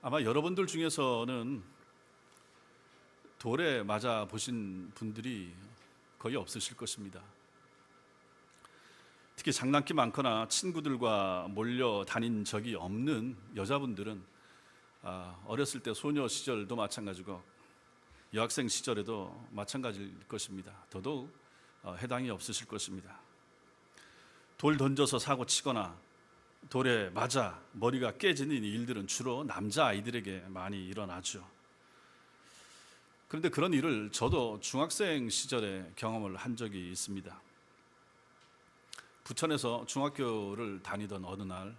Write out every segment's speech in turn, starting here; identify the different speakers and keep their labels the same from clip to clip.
Speaker 1: 아마 여러분들 중에서는 돌에 맞아 보신 분들이 거의 없으실 것입니다. 특히 장난기 많거나 친구들과 몰려 다닌 적이 없는 여자분들은 어렸을 때 소녀 시절도 마찬가지고 여학생 시절에도 마찬가지일 것입니다. 더더욱 해당이 없으실 것입니다. 돌 던져서 사고 치거나 돌에 맞아 머리가 깨지는 일들은 주로 남자아이들에게 많이 일어나죠. 그런데 그런 일을 저도 중학생 시절에 경험을 한 적이 있습니다. 부천에서 중학교를 다니던 어느 날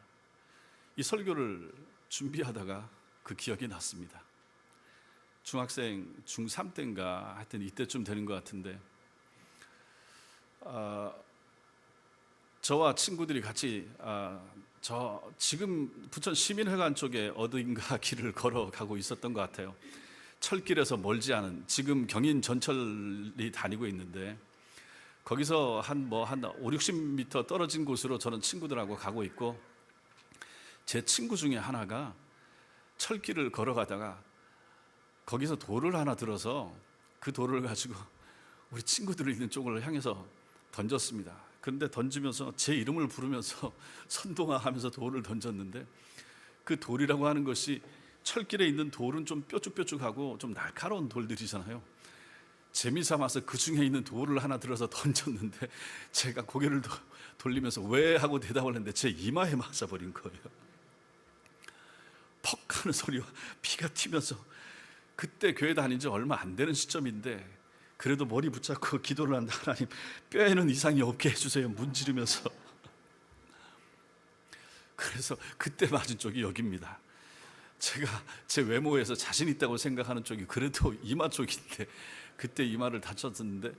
Speaker 1: 이 설교를 준비하다가 그 기억이 났습니다. 중학생 중3 때인가 하여튼 이때쯤 되는 것 같은데 저와 친구들이 같이 지금 부천 시민회관 쪽에 어딘가 길을 걸어가고 있었던 것 같아요. 철길에서 멀지 않은, 지금 경인 전철이 다니고 있는데 거기서 한 5, 60m 떨어진 곳으로 저는 친구들하고 가고 있고, 제 친구 중에 하나가 철길을 걸어가다가 거기서 돌을 하나 들어서 그 돌을 가지고 우리 친구들이 있는 쪽을 향해서 던졌습니다. 그런데 던지면서 제 이름을 부르면서 선동하면서 돌을 던졌는데, 그 돌이라고 하는 것이 철길에 있는 돌은 좀 뾰족뾰족하고 좀 날카로운 돌들이잖아요. 재미삼아서 그 중에 있는 돌을 하나 들어서 던졌는데 제가 고개를 돌리면서 왜? 하고 대답을 했는데 제 이마에 맞아버린 거예요. 퍽 하는 소리와 피가 튀면서, 그때 교회 다닌 지 얼마 안 되는 시점인데 그래도 머리 붙잡고 기도를 한다. 하나님, 뼈에는 이상이 없게 해주세요, 문지르면서. 그래서 그때 맞은 쪽이 여기입니다. 제가 제 외모에서 자신 있다고 생각하는 쪽이 그래도 이마 쪽인데 그때 이마를 다쳤었는데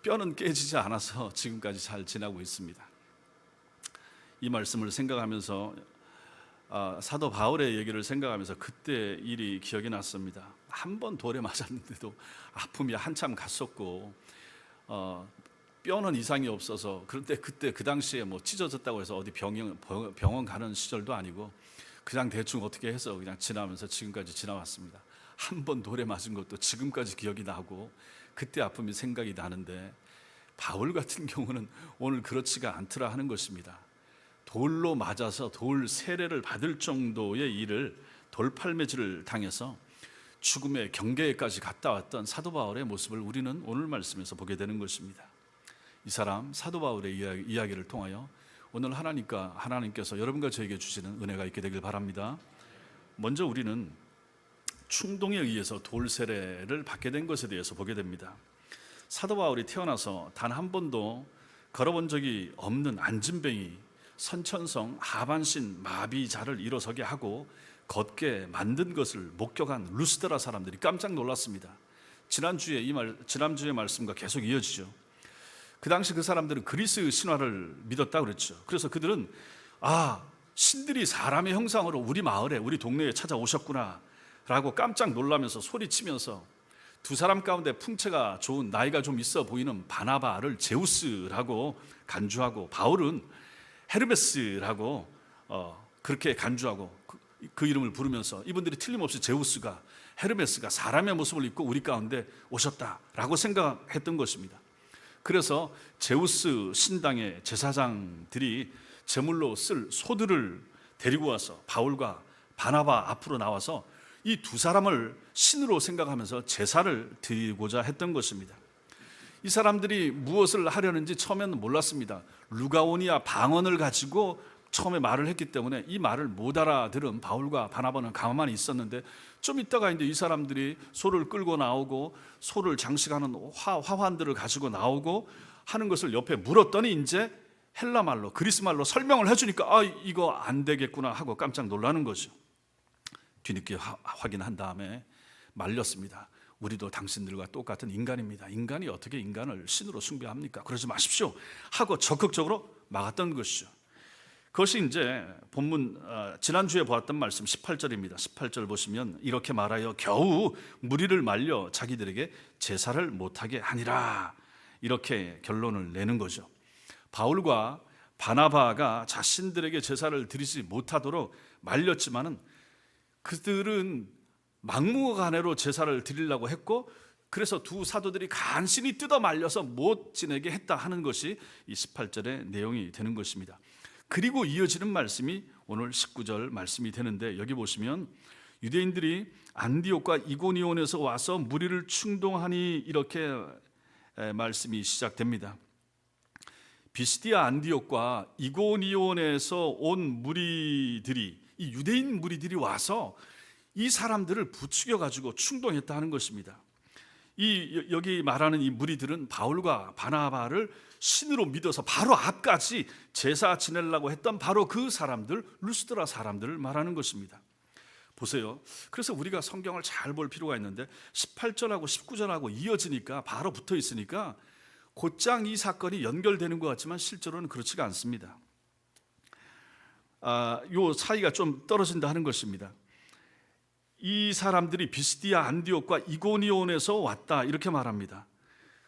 Speaker 1: 뼈는 깨지지 않아서 지금까지 잘 지나고 있습니다. 이 말씀을 생각하면서 사도 바울의 얘기를 생각하면서 그때 일이 기억이 났습니다. 한 번 돌에 맞았는데도 아픔이 한참 갔었고 뼈는 이상이 없어서, 그런데 그때 그 당시에 찢어졌다고 해서 어디 병원 가는 시절도 아니고 그냥 대충 어떻게 해서 그냥 지나면서 지금까지 지나왔습니다. 한 번 돌에 맞은 것도 지금까지 기억이 나고 그때 아픔이 생각이 나는데, 바울 같은 경우는 오늘 그렇지가 않더라 하는 것입니다. 돌로 맞아서 돌 세례를 받을 정도의 일을, 돌팔매질을 당해서 죽음의 경계에까지 갔다 왔던 사도 바울의 모습을 우리는 오늘 말씀에서 보게 되는 것입니다. 이 사람 사도 바울의 이야기를 통하여 오늘 하나님께서 여러분과 저에게 주시는 은혜가 있게 되길 바랍니다. 먼저 우리는 충동에 의해서 돌 세례를 받게 된 것에 대해서 보게 됩니다. 사도 바울이 태어나서 단 한 번도 걸어본 적이 없는 안진뱅이, 선천성 하반신 마비자를 일어서게 하고 걷게 만든 것을 목격한 루스드라 사람들이 깜짝 놀랐습니다. 지난주의 말씀과 계속 이어지죠. 그 당시 그 사람들은 그리스 신화를 믿었다고 그랬죠. 그래서 그들은 신들이 사람의 형상으로 우리 마을에, 우리 동네에 찾아오셨구나 라고 깜짝 놀라면서 소리치면서 두 사람 가운데 풍채가 좋은, 나이가 좀 있어 보이는 바나바를 제우스라고 간주하고, 바울은 헤르메스라고 그렇게 간주하고 그 이름을 부르면서 이분들이 틀림없이 제우스가, 헤르메스가 사람의 모습을 입고 우리 가운데 오셨다라고 생각했던 것입니다. 그래서 제우스 신당의 제사장들이 제물로 쓸 소들을 데리고 와서 바울과 바나바 앞으로 나와서 이 두 사람을 신으로 생각하면서 제사를 드리고자 했던 것입니다. 이 사람들이 무엇을 하려는지 처음에는 몰랐습니다. 루가오니아 방언을 가지고 처음에 말을 했기 때문에 이 말을 못 알아들은 바울과 바나바는 가만히 있었는데, 좀 있다가 이제 이 사람들이 소를 끌고 나오고 소를 장식하는 화환들을 가지고 나오고 하는 것을 옆에 물었더니 이제 헬라 말로, 그리스 말로 설명을 해주니까 이거 안 되겠구나 하고 깜짝 놀라는 거죠. 뒤늦게 확인한 다음에 말렸습니다. 우리도 당신들과 똑같은 인간입니다. 인간이 어떻게 인간을 신으로 숭배합니까? 그러지 마십시오 하고 적극적으로 막았던 것이죠. 그것이 이제 본문 지난주에 보았던 말씀 18절입니다. 18절 보시면 이렇게 말하여 겨우 무리를 말려 자기들에게 제사를 못하게 하니라, 이렇게 결론을 내는 거죠. 바울과 바나바가 자신들에게 제사를 드리지 못하도록 말렸지만은 그들은 막무가내로 제사를 드리려고 했고, 그래서 두 사도들이 간신히 뜯어 말려서 못 지내게 했다 하는 것이 이 18절의 내용이 되는 것입니다. 그리고 이어지는 말씀이 오늘 19절 말씀이 되는데, 여기 보시면 유대인들이 안디옥과 이고니온에서 와서 무리를 충동하니 이렇게 말씀이 시작됩니다. 비시디아 안디옥과 이고니온에서 온 무리들이, 이 유대인 무리들이 와서 이 사람들을 부추겨 가지고 충동했다 하는 것입니다. 여기 말하는 이 무리들은 바울과 바나바를 신으로 믿어서 바로 앞까지 제사 지내려고 했던 바로 그 사람들, 루스드라 사람들을 말하는 것입니다. 보세요. 그래서 우리가 성경을 잘 볼 필요가 있는데 18절하고 19절하고 이어지니까, 바로 붙어 있으니까 곧장 이 사건이 연결되는 것 같지만 실제로는 그렇지가 않습니다. 요 사이가 좀 떨어진다 하는 것입니다. 이 사람들이 비시디아 안디옥과 이고니온에서 왔다 이렇게 말합니다.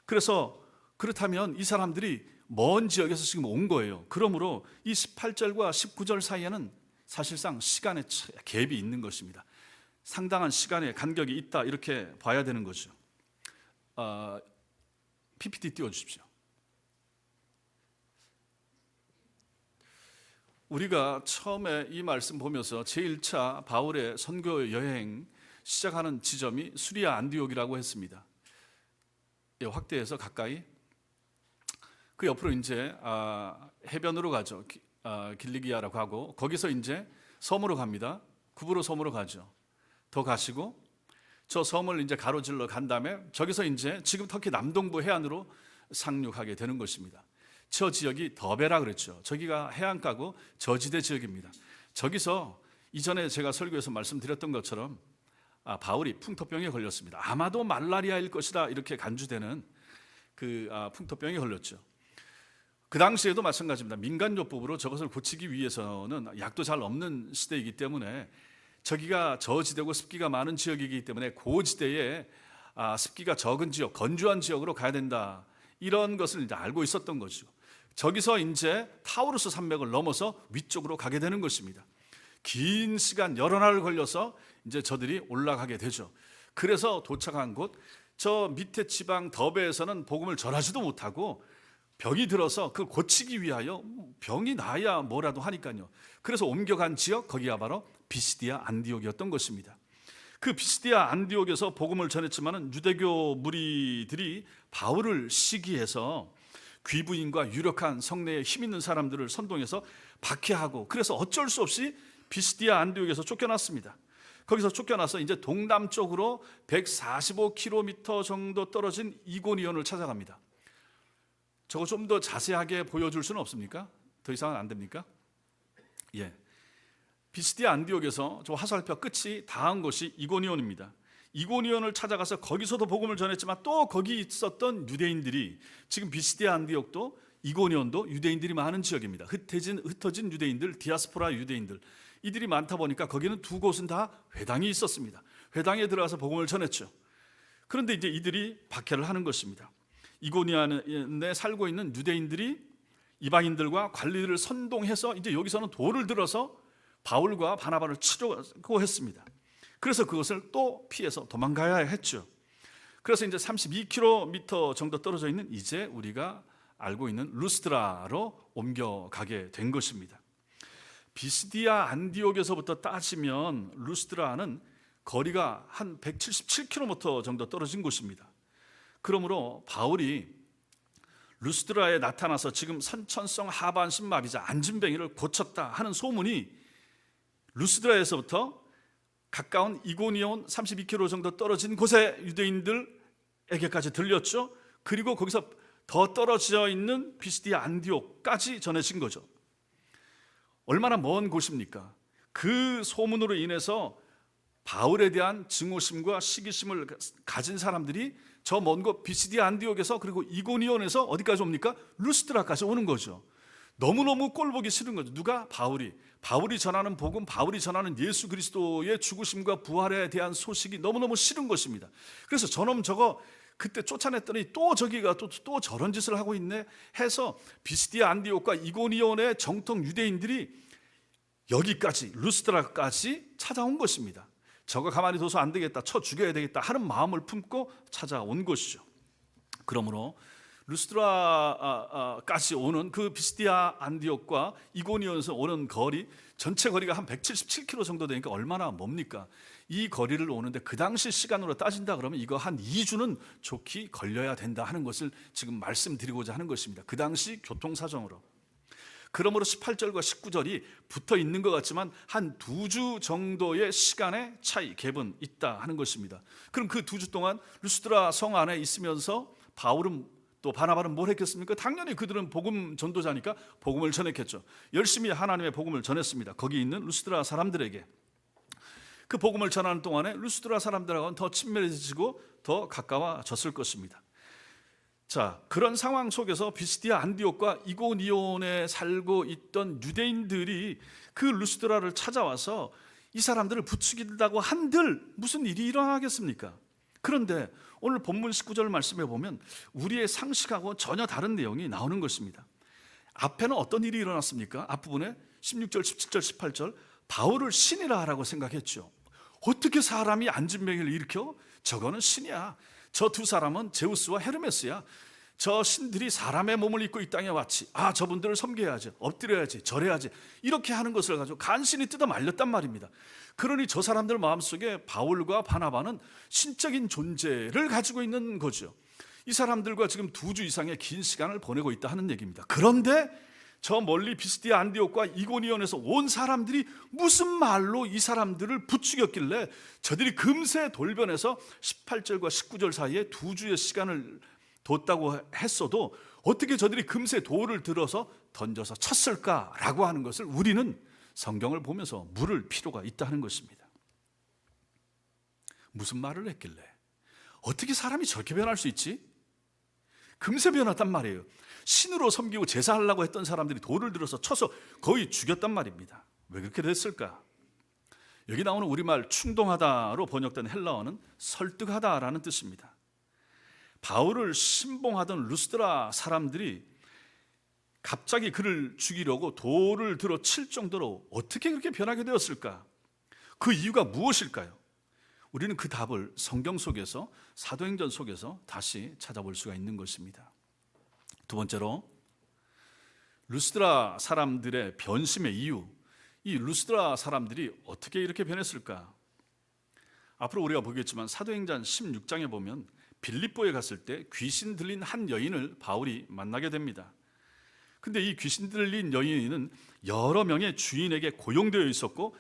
Speaker 1: 그래서 그렇다면 이 사람들이 먼 지역에서 지금 온 거예요. 그러므로 이 18절과 19절 사이에는 사실상 시간의 갭이 있는 것입니다. 상당한 시간의 간격이 있다 이렇게 봐야 되는 거죠. PPT 띄워주십시오. 우리가 처음에 이 말씀 보면서 제1차 바울의 선교 여행 시작하는 지점이 수리아 안디옥이라고 했습니다. 확대해서 가까이, 그 옆으로 이제 해변으로 가죠. 길리기아라고 하고, 거기서 이제 섬으로 갑니다. 구브로 섬으로 가죠. 더 가시고 저 섬을 이제 가로질러 간 다음에 저기서 이제 지금 터키 남동부 해안으로 상륙하게 되는 것입니다. 저 지역이 더베라 그랬죠. 저기가 해안가고 저지대 지역입니다. 저기서 이전에 제가 설교에서 말씀드렸던 것처럼 바울이 풍토병에 걸렸습니다. 아마도 말라리아일 것이다 이렇게 간주되는 그 풍토병에 걸렸죠. 그 당시에도 마찬가지입니다. 민간요법으로 저것을 고치기 위해서는 약도 잘 없는 시대이기 때문에, 저기가 저지대고 습기가 많은 지역이기 때문에 고지대에 습기가 적은 지역, 건조한 지역으로 가야 된다, 이런 것을 이제 알고 있었던 거죠. 저기서 이제 타우루스 산맥을 넘어서 위쪽으로 가게 되는 것입니다. 긴 시간 여러 날 걸려서 이제 저들이 올라가게 되죠. 그래서 도착한 곳, 저 밑에 지방 더베에서는 복음을 전하지도 못하고 병이 들어서 그걸 고치기 위하여, 병이 나야 뭐라도 하니까요. 그래서 옮겨간 지역, 거기가 바로 비시디아 안디옥이었던 것입니다. 그 비시디아 안디옥에서 복음을 전했지만은 유대교 무리들이 바울을 시기해서 귀부인과 유력한 성내에 힘 있는 사람들을 선동해서 박해하고, 그래서 어쩔 수 없이 비시디아 안디옥에서 쫓겨났습니다. 거기서 쫓겨나서 이제 동남쪽으로 145km 정도 떨어진 이고니온을 찾아갑니다. 저거 좀 더 자세하게 보여줄 수는 없습니까? 더 이상은 안 됩니까? 예. 비시디아 안디옥에서 저 화살표 끝이 닿은 곳이 이고니온입니다. 이고니온을 찾아가서 거기서도 복음을 전했지만 또 거기 있었던 유대인들이, 지금 비시디아 안디옥도 이고니온도 유대인들이 많은 지역입니다. 흩어진 유대인들, 디아스포라 유대인들, 이들이 많다 보니까 거기는 두 곳은 다 회당이 있었습니다. 회당에 들어가서 복음을 전했죠. 그런데 이제 이들이 박해를 하는 것입니다. 이고니온에 살고 있는 유대인들이 이방인들과 관리들을 선동해서 이제 여기서는 돌을 들어서 바울과 바나바를 치려고 했습니다. 그래서 그것을 또 피해서 도망가야 했죠. 그래서 이제 32km 정도 떨어져 있는 이제 우리가 알고 있는 루스드라로 옮겨가게 된 것입니다. 비시디아 안디옥에서부터 따지면 루스드라는 거리가 한 177km 정도 떨어진 곳입니다. 그러므로 바울이 루스드라에 나타나서 지금 선천성 하반신 마비자 안진뱅이를 고쳤다 하는 소문이 루스드라에서부터 가까운 이고니온 32km 정도 떨어진 곳의 유대인들에게까지 들렸죠. 그리고 거기서 더 떨어져 있는 비시디아 안디옥까지 전해진 거죠. 얼마나 먼 곳입니까? 그 소문으로 인해서 바울에 대한 증오심과 시기심을 가진 사람들이 저 먼 곳 비시디아 안디옥에서, 그리고 이고니온에서 어디까지 옵니까? 루스드라까지 오는 거죠. 너무너무 꼴보기 싫은 거죠. 누가? 바울이 전하는 복음, 바울이 전하는 예수 그리스도의 죽으심과 부활에 대한 소식이 너무너무 싫은 것입니다. 그래서 저놈 저거 그때 쫓아냈더니 또 저기가 또 저런 짓을 하고 있네 해서 비시디아 안디옥과 이고니온의 정통 유대인들이 여기까지 루스드라까지 찾아온 것입니다. 저거 가만히 둬서 안 되겠다, 쳐 죽여야 되겠다 하는 마음을 품고 찾아온 것이죠. 그러므로 루스드라까지 오는 그 비스디아 안디옥과 이고니온에서 오는 거리, 전체 거리가 한 177km 정도 되니까 얼마나 멉니까? 이 거리를 오는데 그 당시 시간으로 따진다 그러면 이거 한 2주는 좋게 걸려야 된다 하는 것을 지금 말씀드리고자 하는 것입니다. 그 당시 교통사정으로. 그러므로 18절과 19절이 붙어 있는 것 같지만 한 2주 정도의 시간의 차이, 갭은 있다 하는 것입니다. 그럼 그 2주 동안 루스드라 성 안에 있으면서 바울은 또 바나바는 뭘 했겠습니까? 당연히 그들은 복음 전도자니까 복음을 전했겠죠. 열심히 하나님의 복음을 전했습니다. 거기 있는 루스드라 사람들에게. 그 복음을 전하는 동안에 루스드라 사람들하고는 더 친밀해지고 더 가까워졌을 것입니다. 자, 그런 상황 속에서 비스디아 안디옥과 이고니온에 살고 있던 유대인들이 그 루스드라를 찾아와서 이 사람들을 부추긴다고 한들 무슨 일이 일어나겠습니까? 그런데 오늘 본문 19절 말씀에 보면 우리의 상식하고 전혀 다른 내용이 나오는 것입니다. 앞에는 어떤 일이 일어났습니까? 앞부분에 16절, 17절, 18절 바울을 신이라 하라고 생각했죠. 어떻게 사람이 안진병을 일으켜? 저거는 신이야. 저 두 사람은 제우스와 헤르메스야. 저 신들이 사람의 몸을 입고 이 땅에 왔지. 저분들을 섬겨야지, 엎드려야지, 절해야지, 이렇게 하는 것을 가지고 간신히 뜯어 말렸단 말입니다. 그러니 저 사람들 마음속에 바울과 바나바는 신적인 존재를 가지고 있는 거죠. 이 사람들과 지금 2주 이상의 긴 시간을 보내고 있다 하는 얘기입니다. 그런데 저 멀리 비스디아 안디옥과 이고니온에서 온 사람들이 무슨 말로 이 사람들을 부추겼길래 저들이 금세 돌변해서 18절과 19절 사이에 2주의 시간을 뒀다고 했어도 어떻게 저들이 금세 돌을 들어서 던져서 쳤을까라고 하는 것을 우리는 성경을 보면서 물을 필요가 있다 하는 것입니다. 무슨 말을 했길래 어떻게 사람이 저렇게 변할 수 있지? 금세 변했단 말이에요. 신으로 섬기고 제사하려고 했던 사람들이 돌을 들어서 쳐서 거의 죽였단 말입니다. 왜 그렇게 됐을까? 여기 나오는 우리말 충동하다로 번역된 헬라어는 설득하다라는 뜻입니다. 바울을 신봉하던 루스드라 사람들이 갑자기 그를 죽이려고 돌을 들어 칠 정도로 어떻게 그렇게 변하게 되었을까? 그 이유가 무엇일까요? 우리는 그 답을 성경 속에서, 사도행전 속에서 다시 찾아볼 수가 있는 것입니다. 두 번째로 루스드라 사람들의 변심의 이유, 이 루스드라 사람들이 어떻게 이렇게 변했을까? 앞으로 우리가 보겠지만 사도행전 16장에 보면 빌립보에 갔을 때 귀신 들린 한 여인을 바울이 만나게 됩니다. 근데 이 귀신 들린 여인은 여러 명의 주인에게 고용되어 있었고,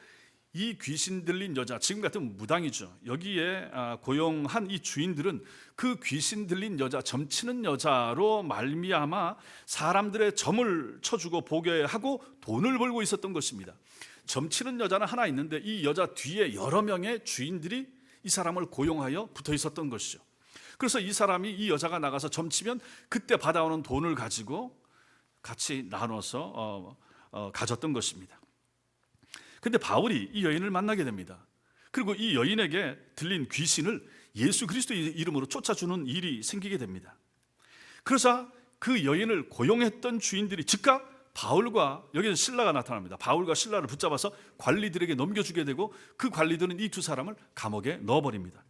Speaker 1: 이 귀신 들린 여자, 지금 같은 무당이죠. 여기에 고용한 이 주인들은 그 귀신 들린 여자, 점치는 여자로 말미암아 사람들의 점을 쳐주고 보게 하고 돈을 벌고 있었던 것입니다. 점치는 여자는 하나 있는데 이 여자 뒤에 여러 명의 주인들이 이 사람을 고용하여 붙어 있었던 것이죠. 그래서 이 사람이, 이 여자가 나가서 점치면 그때 받아오는 돈을 가지고 같이 나눠서 가졌던 것입니다. 근데 바울이 이 여인을 만나게 됩니다. 그리고 이 여인에게 들린 귀신을 예수 그리스도의 이름으로 쫓아주는 일이 생기게 됩니다. 그래서 그 여인을 고용했던 주인들이 즉각 바울과, 여기서 신라가 나타납니다. 바울과 신라를 붙잡아서 관리들에게 넘겨주게 되고, 그 관리들은 이 두 사람을 감옥에 넣어버립니다.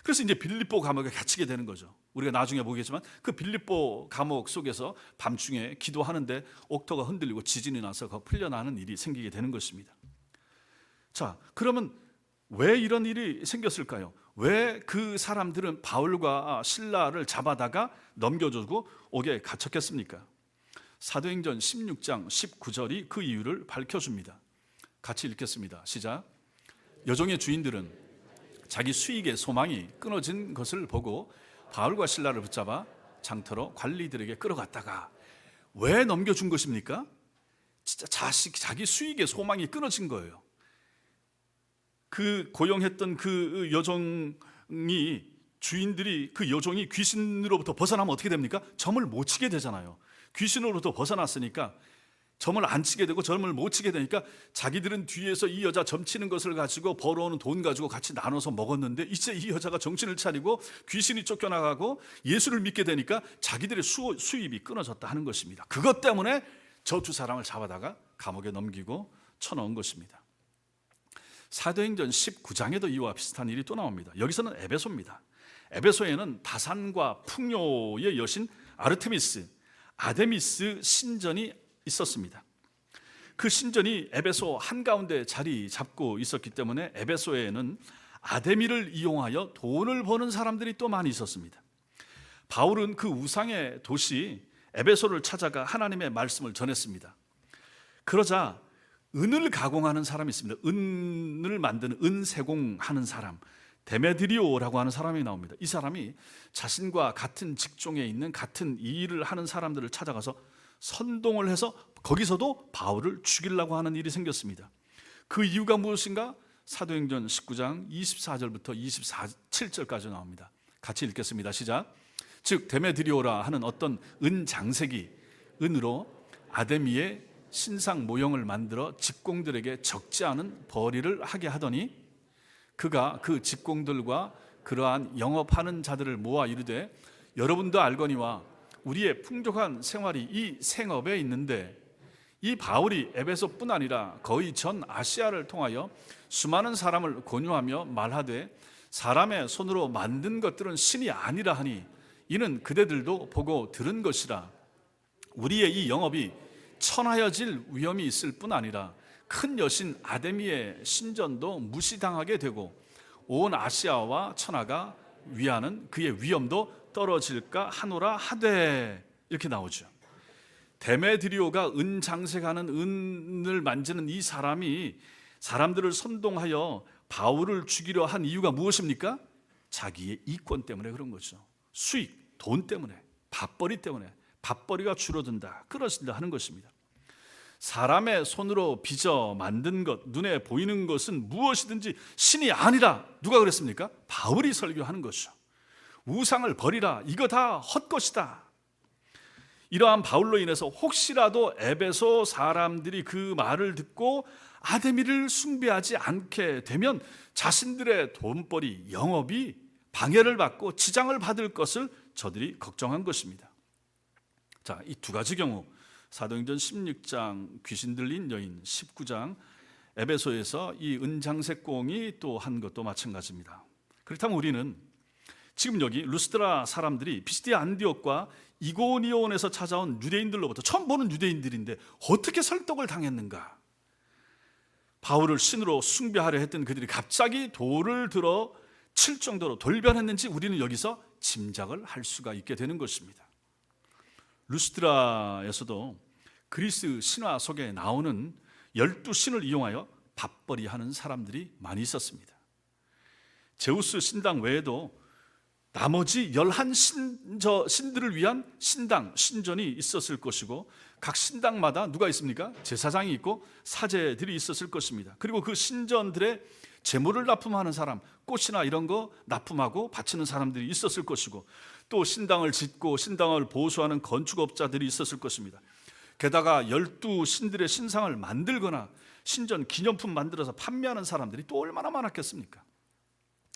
Speaker 1: 그래서 이제 빌립보 감옥에 갇히게 되는 거죠. 우리가 나중에 보겠지만 그 빌립보 감옥 속에서 밤중에 기도하는데 옥토가 흔들리고 지진이 나서 풀려나는 일이 생기게 되는 것입니다. 자, 그러면 왜 이런 일이 생겼을까요? 왜 그 사람들은 바울과 신라를 잡아다가 넘겨주고 옥에 갇혔겠습니까? 사도행전 16장 19절이 그 이유를 밝혀줍니다. 같이 읽겠습니다. 시작. 여종의 주인들은 자기 수익의 소망이 끊어진 것을 보고 바울과 신라를 붙잡아 장터로 관리들에게 끌어갔다가, 왜 넘겨준 것입니까? 진짜 자기 수익의 소망이 끊어진 거예요. 그 고용했던 그 여종이, 주인들이 그 여종이 귀신으로부터 벗어나면 어떻게 됩니까? 점을 못 치게 되잖아요. 귀신으로부터 벗어났으니까 점을 안 치게 되고 점을 못 치게 되니까 자기들은 뒤에서 이 여자 점치는 것을 가지고 벌어오는 돈 가지고 같이 나눠서 먹었는데, 이제 이 여자가 정신을 차리고 귀신이 쫓겨나가고 예수를 믿게 되니까 자기들의 수입이 끊어졌다 하는 것입니다. 그것 때문에 저 두 사람을 잡아다가 감옥에 넘기고 쳐넣은 것입니다. 사도행전 19장에도 이와 비슷한 일이 또 나옵니다. 여기서는 에베소입니다. 에베소에는 다산과 풍요의 여신 아르테미스, 아데미스 신전이 있었습니다. 그 신전이 에베소 한가운데 자리 잡고 있었기 때문에 에베소에는 아데미를 이용하여 돈을 버는 사람들이 또 많이 있었습니다. 바울은 그 우상의 도시 에베소를 찾아가 하나님의 말씀을 전했습니다. 그러자 은을 가공하는 사람이 있습니다. 은을 만드는 은세공하는 사람, 데메드리오라고 하는 사람이 나옵니다. 이 사람이 자신과 같은 직종에 있는 같은 일을 하는 사람들을 찾아가서 선동을 해서 거기서도 바울을 죽이려고 하는 일이 생겼습니다. 그 이유가 무엇인가? 사도행전 19장 24절부터 27절까지 나옵니다. 같이 읽겠습니다. 시작. 즉 데메드리오라 하는 어떤 은장색이 은으로 아데미의 신상 모형을 만들어 직공들에게 적지 않은 벌이를 하게 하더니 그가 그 직공들과 그러한 영업하는 자들을 모아 이르되 여러분도 알거니와 우리의 풍족한 생활이 이 생업에 있는데 이 바울이 에베소뿐 아니라 거의 전 아시아를 통하여 수많은 사람을 권유하며 말하되 사람의 손으로 만든 것들은 신이 아니라 하니 이는 그대들도 보고 들은 것이라. 우리의 이 영업이 천하여질 위험이 있을 뿐 아니라 큰 여신 아데미의 신전도 무시당하게 되고 온 아시아와 천하가 위하는 그의 위엄도 떨어질까 하노라 하되, 이렇게 나오죠. 데메드리오가 은장색하는 은을 만지는 이 사람이 사람들을 선동하여 바울을 죽이려 한 이유가 무엇입니까? 자기의 이권 때문에 그런 거죠. 수익, 돈 때문에, 밥벌이 때문에, 밥벌이가 줄어든다, 끊어진다 하는 것입니다. 사람의 손으로 빚어 만든 것, 눈에 보이는 것은 무엇이든지 신이 아니라 누가 그랬습니까? 바울이 설교하는 것이죠. 우상을 버리라, 이거 다 헛것이다. 이러한 바울로 인해서 혹시라도 에베소 사람들이 그 말을 듣고 아데미를 숭배하지 않게 되면 자신들의 돈벌이, 영업이 방해를 받고 지장을 받을 것을 저들이 걱정한 것입니다. 자, 이 두 가지 경우, 사도행전 16장 귀신 들린 여인, 19장 에베소에서 이 은장색공이 또 한 것도 마찬가지입니다. 그렇다면 우리는 지금 여기 루스드라 사람들이 피시디아 안디옥과 이고니온에서 찾아온 유대인들로부터, 처음 보는 유대인들인데 어떻게 설득을 당했는가? 바울을 신으로 숭배하려 했던 그들이 갑자기 돌을 들어 칠 정도로 돌변했는지 우리는 여기서 짐작을 할 수가 있게 되는 것입니다. 루스드라에서도 그리스 신화 속에 나오는 12신을 이용하여 밥벌이하는 사람들이 많이 있었습니다. 제우스 신당 외에도 나머지 11신들을 위한 신당, 신전이 있었을 것이고 각 신당마다 누가 있습니까? 제사장이 있고 사제들이 있었을 것입니다. 그리고 그 신전들의 제물을 납품하는 사람, 꽃이나 이런 거 납품하고 바치는 사람들이 있었을 것이고 또 신당을 짓고 신당을 보수하는 건축업자들이 있었을 것입니다. 게다가 12신들의 신상을 만들거나 신전 기념품 만들어서 판매하는 사람들이 또 얼마나 많았겠습니까?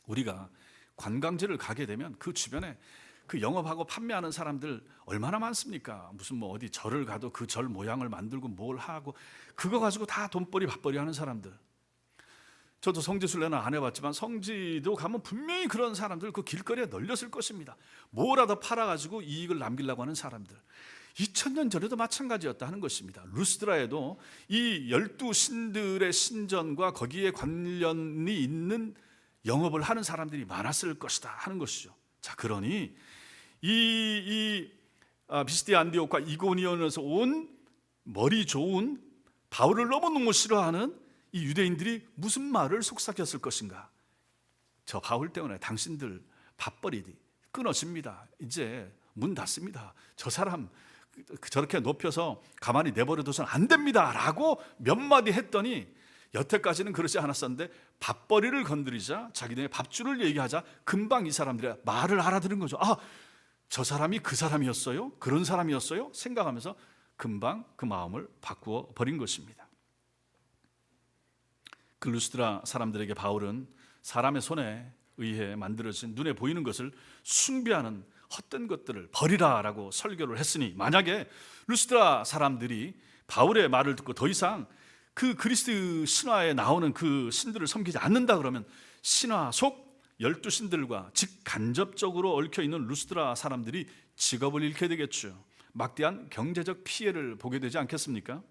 Speaker 1: 우리가 관광지를 가게 되면 그 주변에 그 영업하고 판매하는 사람들 얼마나 많습니까? 무슨 뭐 어디 절을 가도 그 절 모양을 만들고 뭘 하고 그거 가지고 다 돈벌이 밥벌이 하는 사람들. 저도 성지순례는 안 해봤지만 성지도 가면 분명히 그런 사람들 그 길거리에 널렸을 것입니다. 뭐라도 팔아가지고 이익을 남기려고 하는 사람들. 2000년 전에도 마찬가지였다 하는 것입니다. 루스드라에도 이 12신들의 신전과 거기에 관련이 있는 영업을 하는 사람들이 많았을 것이다 하는 것이죠. 자, 그러니 피시디아 안디옥과 이고니온에서 온 머리 좋은 바울을 너무너무 싫어하는 이 유대인들이 무슨 말을 속삭였을 것인가? 저 바울 때문에 당신들 밥벌이 끊어집니다. 이제 문 닫습니다. 저 사람 저렇게 높여서 가만히 내버려둬서는 안 됩니다 라고 몇 마디 했더니 여태까지는 그러지 않았었는데 밥벌이를 건드리자, 자기네 밥줄을 얘기하자 금방 이 사람들이 말을 알아들은 거죠. 아, 저 사람이 그 사람이었어요? 그런 사람이었어요? 생각하면서 금방 그 마음을 바꾸어 버린 것입니다. 그 루스드라 사람들에게 바울은 사람의 손에 의해 만들어진 눈에 보이는 것을 숭배하는 헛된 것들을 버리라라고 설교를 했으니, 만약에 루스드라 사람들이 바울의 말을 듣고 더 이상 그 그리스 신화에 나오는 그 신들을 섬기지 않는다 그러면 신화 속 12신들과 직간접적으로 얽혀있는 루스드라 사람들이 직업을 잃게 되겠죠. 막대한 경제적 피해를 보게 되지 않겠습니까?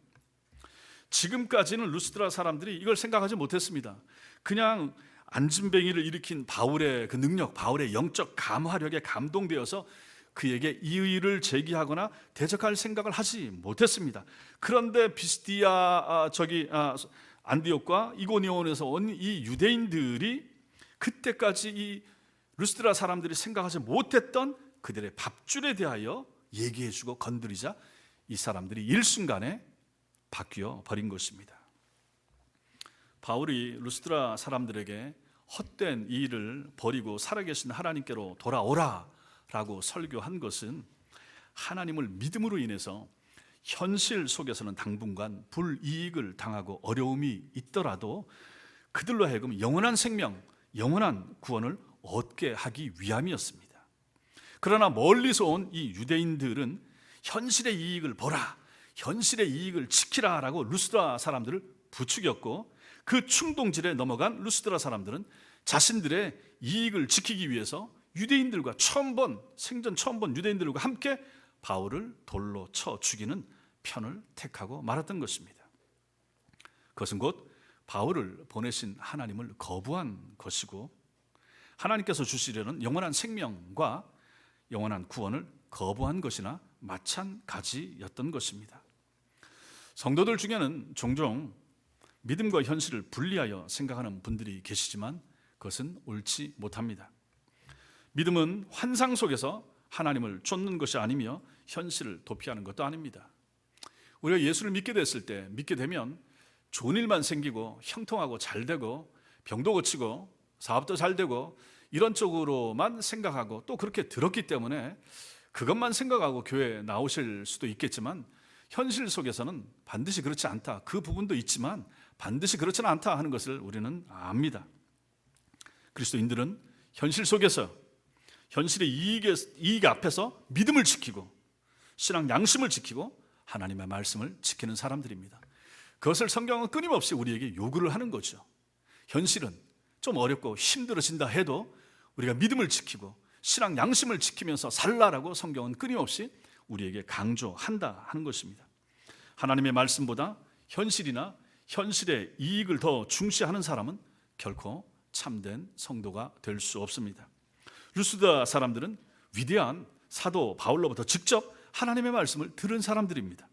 Speaker 1: 지금까지는 루스드라 사람들이 이걸 생각하지 못했습니다. 그냥 안진뱅이를 일으킨 바울의 그 능력, 바울의 영적 감화력에 감동되어서 그에게 이의를 제기하거나 대적할 생각을 하지 못했습니다. 그런데 비스디아 안디옥과 이고니온에서 온 이 유대인들이 그때까지 이 루스드라 사람들이 생각하지 못했던 그들의 밥줄에 대하여 얘기해주고 건드리자 이 사람들이 일순간에 바뀌어 버린 것입니다. 바울이 루스드라 사람들에게 헛된 이 일을 버리고 살아계신 하나님께로 돌아오라 라고 설교한 것은 하나님을 믿음으로 인해서 현실 속에서는 당분간 불이익을 당하고 어려움이 있더라도 그들로 하여금 영원한 생명, 영원한 구원을 얻게 하기 위함이었습니다. 그러나 멀리서 온 이 유대인들은 현실의 이익을 보라, 현실의 이익을 지키라 라고 루스드라 사람들을 부추겼고, 그 충동질에 넘어간 루스드라 사람들은 자신들의 이익을 지키기 위해서 유대인들과 생전 처음 본 유대인들과 함께 바울을 돌로 쳐 죽이는 편을 택하고 말았던 것입니다. 그것은 곧 바울을 보내신 하나님을 거부한 것이고, 하나님께서 주시려는 영원한 생명과 영원한 구원을 거부한 것이나 마찬가지였던 것입니다. 성도들 중에는 종종 믿음과 현실을 분리하여 생각하는 분들이 계시지만 그것은 옳지 못합니다. 믿음은 환상 속에서 하나님을 쫓는 것이 아니며 현실을 도피하는 것도 아닙니다. 우리가 예수를 믿게 됐을 때, 믿게 되면 좋은 일만 생기고 형통하고 잘 되고 병도 고치고 사업도 잘 되고 이런 쪽으로만 생각하고 또 그렇게 들었기 때문에 그것만 생각하고 교회에 나오실 수도 있겠지만, 현실 속에서는 반드시 그렇지 않다, 그 부분도 있지만 반드시 그렇지는 않다 하는 것을 우리는 압니다. 그리스도인들은 현실 속에서 현실의 이익 앞에서 믿음을 지키고 신앙 양심을 지키고 하나님의 말씀을 지키는 사람들입니다. 그것을 성경은 끊임없이 우리에게 요구를 하는 거죠. 현실은 좀 어렵고 힘들어진다 해도 우리가 믿음을 지키고 신앙 양심을 지키면서 살라라고 성경은 끊임없이 우리에게 강조한다 하는 것입니다. 하나님의 말씀보다 현실이나 현실의 이익을 더 중시하는 사람은 결코 참된 성도가 될 수 없습니다. 루스드라 사람들은 위대한 사도 바울로부터 직접 하나님의 말씀을 들은 사람들입니다.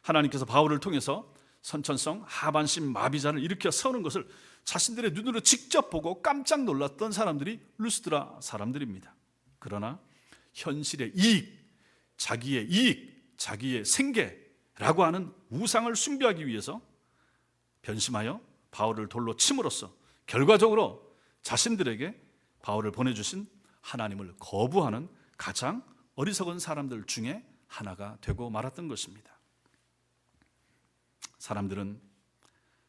Speaker 1: 하나님께서 바울을 통해서 선천성 하반신 마비자를 일으켜 세우는 것을 자신들의 눈으로 직접 보고 깜짝 놀랐던 사람들이 루스드라 사람들입니다. 그러나 현실의 이익, 자기의 생계라고 하는 우상을 숭배하기 위해서 변심하여 바울을 돌로 침으로써 결과적으로 자신들에게 바울을 보내주신 하나님을 거부하는 가장 어리석은 사람들 중에 하나가 되고 말았던 것입니다. 사람들은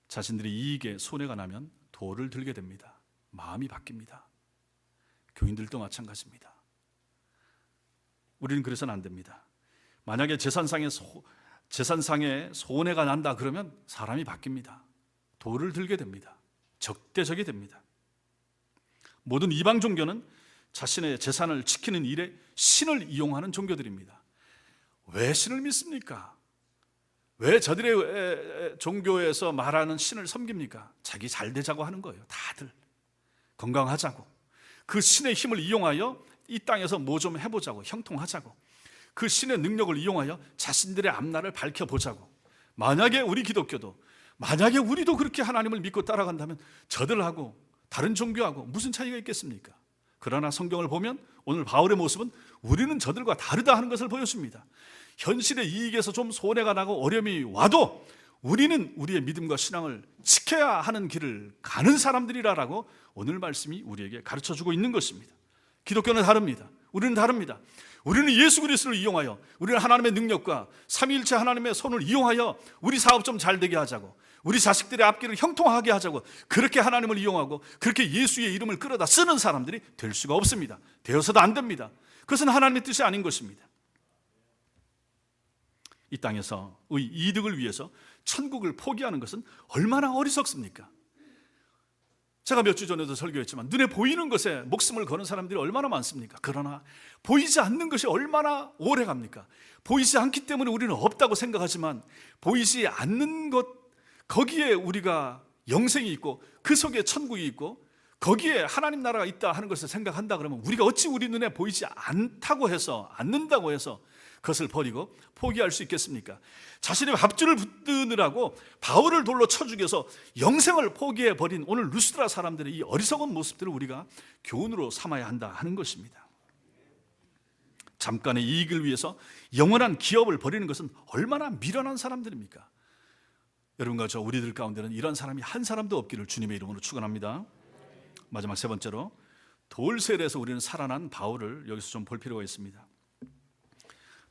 Speaker 1: 자신들의 이익에 손해가 나면 돌을 들게 됩니다. 마음이 바뀝니다. 교인들도 마찬가지입니다. 우리는 그래서는 안 됩니다. 만약에 재산상에 손해가 난다 그러면 사람이 바뀝니다. 돌을 들게 됩니다. 적대적이 됩니다. 모든 이방 종교는 자신의 재산을 지키는 일에 신을 이용하는 종교들입니다. 왜 신을 믿습니까? 왜 저들의 종교에서 말하는 신을 섬깁니까? 자기 잘 되자고 하는 거예요. 다들 건강하자고, 그 신의 힘을 이용하여 이 땅에서 뭐 좀 해보자고, 형통하자고, 그 신의 능력을 이용하여 자신들의 앞날을 밝혀보자고. 만약에 우리 기독교도, 만약에 우리도 그렇게 하나님을 믿고 따라간다면 저들하고 다른 종교하고 무슨 차이가 있겠습니까? 그러나 성경을 보면 오늘 바울의 모습은 우리는 저들과 다르다 하는 것을 보여줍니다. 현실의 이익에서 좀 손해가 나고 어려움이 와도 우리는 우리의 믿음과 신앙을 지켜야 하는 길을 가는 사람들이라고 오늘 말씀이 우리에게 가르쳐주고 있는 것입니다. 기독교는 다릅니다. 우리는 다릅니다. 우리는 예수 그리스도를 이용하여, 우리는 하나님의 능력과 삼위일체 하나님의 손을 이용하여 우리 사업 좀 잘 되게 하자고, 우리 자식들의 앞길을 형통하게 하자고, 그렇게 하나님을 이용하고 그렇게 예수의 이름을 끌어다 쓰는 사람들이 될 수가 없습니다. 되어서도 안 됩니다. 그것은 하나님의 뜻이 아닌 것입니다. 이 땅에서의 이득을 위해서 천국을 포기하는 것은 얼마나 어리석습니까? 제가 몇 주 전에도 설교했지만 눈에 보이는 것에 목숨을 거는 사람들이 얼마나 많습니까? 그러나 보이지 않는 것이 얼마나 오래 갑니까? 보이지 않기 때문에 우리는 없다고 생각하지만 보이지 않는 것, 거기에 우리가 영생이 있고 그 속에 천국이 있고 거기에 하나님 나라가 있다 하는 것을 생각한다 그러면 우리가 어찌 우리 눈에 보이지 않는다고 해서 그것을 버리고 포기할 수 있겠습니까? 자신의 밥줄을 붙드느라고 바울을 돌로 쳐 죽여서 영생을 포기해버린 오늘 루스드라 사람들의 이 어리석은 모습들을 우리가 교훈으로 삼아야 한다 하는 것입니다. 잠깐의 이익을 위해서 영원한 기업을 버리는 것은 얼마나 미련한 사람들입니까? 여러분과 저 우리들 가운데는 이런 사람이 한 사람도 없기를 주님의 이름으로 축원합니다. 마지막 세 번째로 돌셀에서 우리는 살아난 바울을 여기서 좀 볼 필요가 있습니다.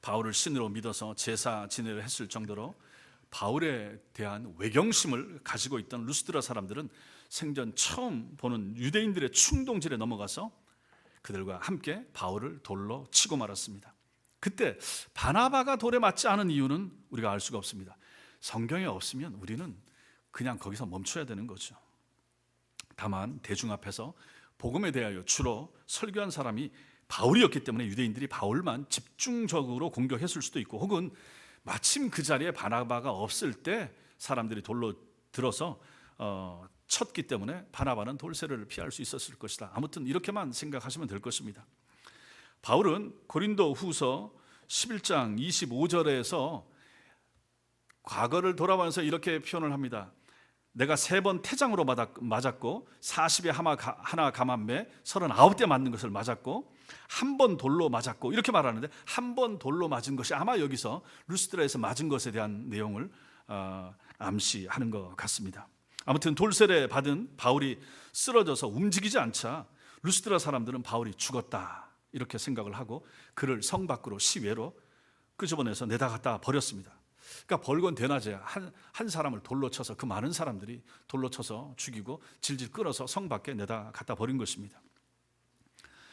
Speaker 1: 바울을 신으로 믿어서 제사 진회를 했을 정도로 바울에 대한 외경심을 가지고 있던 루스드라 사람들은 생전 처음 보는 유대인들의 충동질에 넘어가서 그들과 함께 바울을 돌로 치고 말았습니다. 그때 바나바가 돌에 맞지 않은 이유는 우리가 알 수가 없습니다. 성경에 없으면 우리는 그냥 거기서 멈춰야 되는 거죠. 다만 대중 앞에서 복음에 대하여 주로 설교한 사람이 바울이었기 때문에 유대인들이 바울만 집중적으로 공격했을 수도 있고, 혹은 마침 그 자리에 바나바가 없을 때 사람들이 돌로 들어서 쳤기 때문에 바나바는 돌세를 피할 수 있었을 것이다. 아무튼 이렇게만 생각하시면 될 것입니다. 바울은 고린도 후서 11장 25절에서 과거를 돌아보면서 이렇게 표현을 합니다. 내가 3번 태장으로 맞았고 40에 하나 감한매 39대 맞는 것을 맞았고 한 번 돌로 맞았고, 이렇게 말하는데 한 번 돌로 맞은 것이 아마 여기서 루스드라에서 맞은 것에 대한 내용을 암시하는 것 같습니다. 아무튼 돌세례 받은 바울이 쓰러져서 움직이지 않자 루스드라 사람들은 바울이 죽었다 이렇게 생각을 하고 그를 성 밖으로 시외로 끄집어내서 내다 갖다 버렸습니다. 그러니까 벌건 대낮에 한 사람을 돌로 쳐서 그 많은 사람들이 돌로 쳐서 죽이고 질질 끌어서 성 밖에 내다 갖다 버린 것입니다.